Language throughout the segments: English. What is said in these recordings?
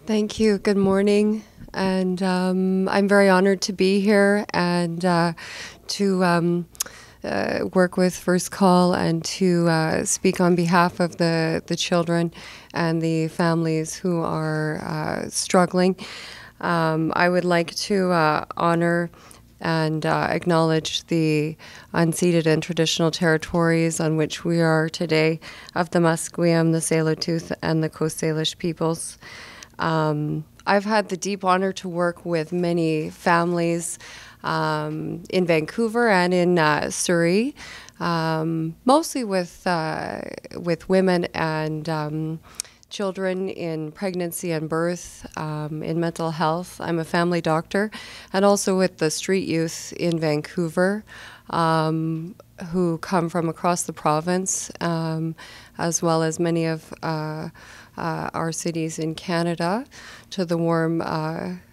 Thank you. Good morning. And I'm very honored to be here and to work with First Call and to speak on behalf of the children and the families who are struggling. I would like to honor and acknowledge the unceded and traditional territories on which we are today of the Musqueam, the Tsleil-Waututh, and the Coast Salish peoples. I've had the deep honor to work with many families in Vancouver and in Surrey, mostly with women and children in pregnancy and birth, in mental health. I'm a family doctor, and also with the street youth in Vancouver who come from across the province, as well as many of our cities in Canada to the warm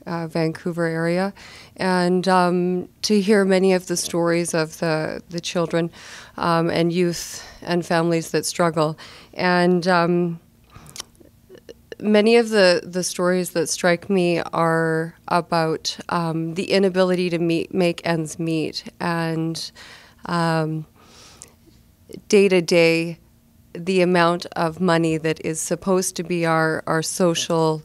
Vancouver area, and to hear many of the stories of the children and youth and families that struggle. And many of the stories that strike me are about the inability to make ends meet, and day to day, the amount of money that is supposed to be our social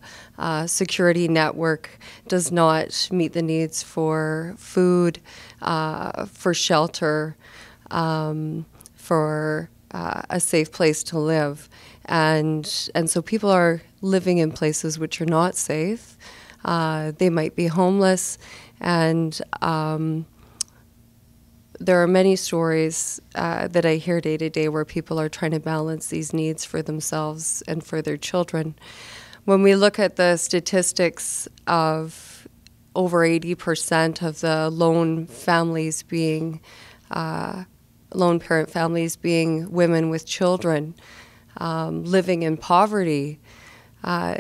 security network does not meet the needs for food, for shelter, for a safe place to live. And so people are living in places which are not safe. They might be homeless, and there are many stories that I hear day to day where people are trying to balance these needs for themselves and for their children. When we look at the statistics of over 80% of the lone parent families being women with children living in poverty,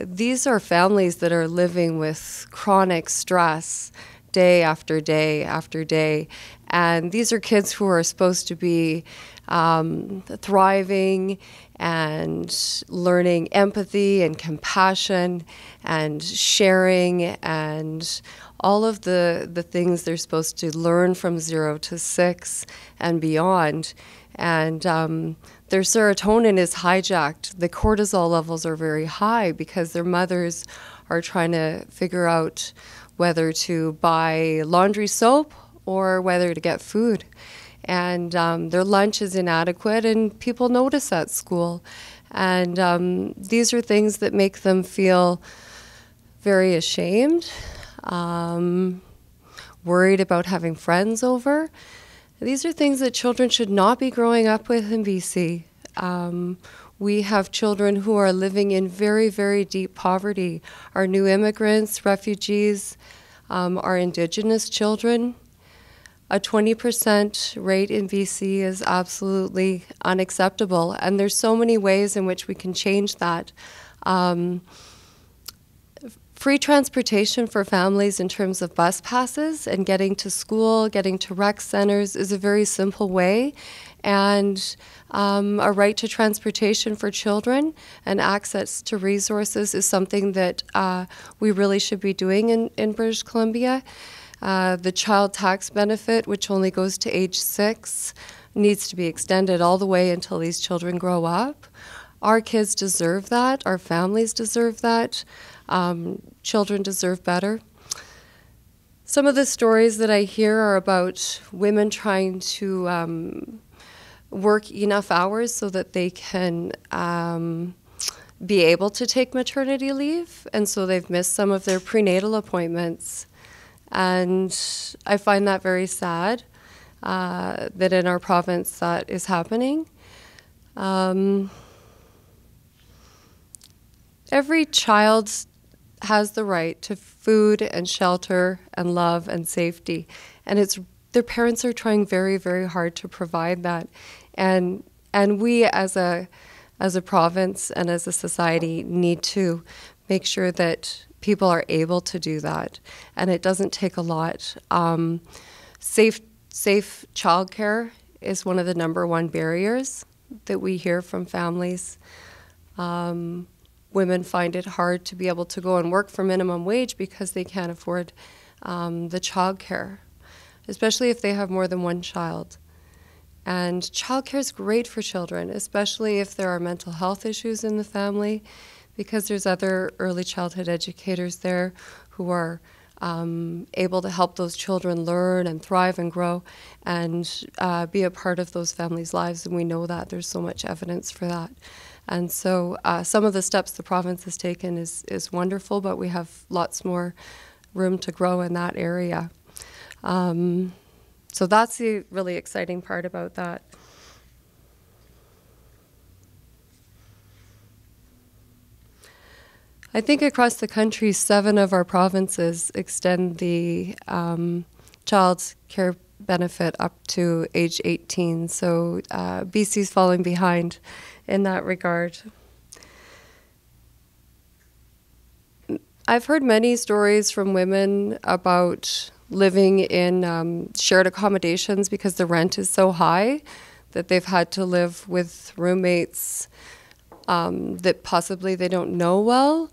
these are families that are living with chronic stress day after day after day. And these are kids who are supposed to be thriving and learning empathy and compassion and sharing and all of the things they're supposed to learn from 0 to 6 and beyond. And their serotonin is hijacked. The cortisol levels are very high because their mothers are trying to figure out whether to buy laundry soap or whether to get food. And their lunch is inadequate, and people notice at school. And these are things that make them feel very ashamed, worried about having friends over. These are things that children should not be growing up with in BC. We have children who are living in very, very deep poverty. Our new immigrants, refugees, our Indigenous children. A 20% rate in BC is absolutely unacceptable, and there's so many ways in which we can change that. Free transportation for families in terms of bus passes and getting to school, getting to rec centers is a very simple way, and a right to transportation for children and access to resources is something that we really should be doing in British Columbia. The child tax benefit, which only goes to age 6, needs to be extended all the way until these children grow up. Our kids deserve that. Our families deserve that. Children deserve better. Some of the stories that I hear are about women trying to work enough hours so that they can be able to take maternity leave, and so they've missed some of their prenatal appointments. And I find that very sad that in our province that is happening. Every child has the right to food and shelter and love and safety, and their parents are trying very, very hard to provide that. And we as a province and as a society need to make sure that people are able to do that, and it doesn't take a lot. Safe childcare is one of the #1 barriers that we hear from families. women find it hard to be able to go and work for minimum wage because they can't afford the childcare, especially if they have more than one child. And childcare is great for children, especially if there are mental health issues in the family, because there's other early childhood educators there who are able to help those children learn and thrive and grow and be a part of those families' lives. And we know that there's so much evidence for that. And so some of the steps the province has taken is wonderful, but we have lots more room to grow in that area. So that's the really exciting part about that. I think across the country, 7 of our provinces extend the child care benefit up to age 18. So BC's falling behind in that regard. I've heard many stories from women about living in shared accommodations because the rent is so high that they've had to live with roommates that possibly they don't know well,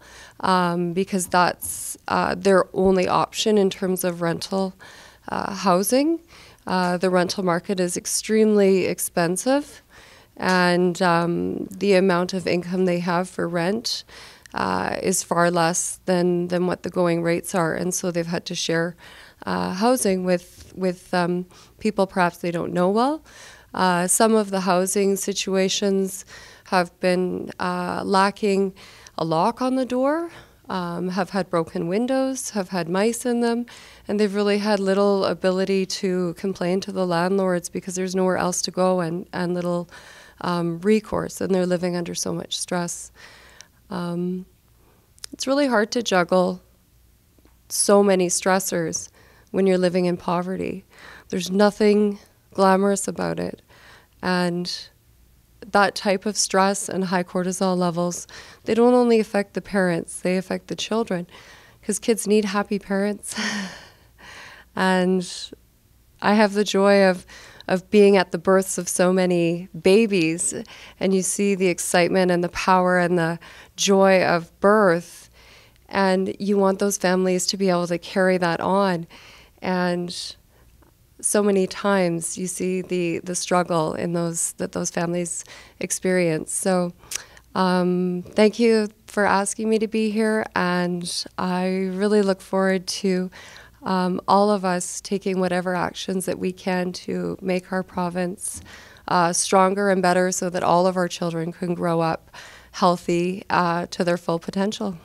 because that's their only option in terms of rental housing. The rental market is extremely expensive, and the amount of income they have for rent is far less than what the going rates are, and so they've had to share housing with people perhaps they don't know well. Some of the housing situations have been lacking a lock on the door, have had broken windows, have had mice in them, and they've really had little ability to complain to the landlords because there's nowhere else to go and little recourse, and they're living under so much stress. It's really hard to juggle so many stressors when you're living in poverty. There's nothing glamorous about it. And that type of stress and high cortisol levels, they don't only affect the parents, they affect the children, because kids need happy parents. And I have the joy of being at the births of so many babies, and you see the excitement and the power and the joy of birth, and you want those families to be able to carry that on. And so many times you see the struggle in that those families experience. So thank you for asking me to be here, and I really look forward to all of us taking whatever actions that we can to make our province stronger and better so that all of our children can grow up healthy to their full potential.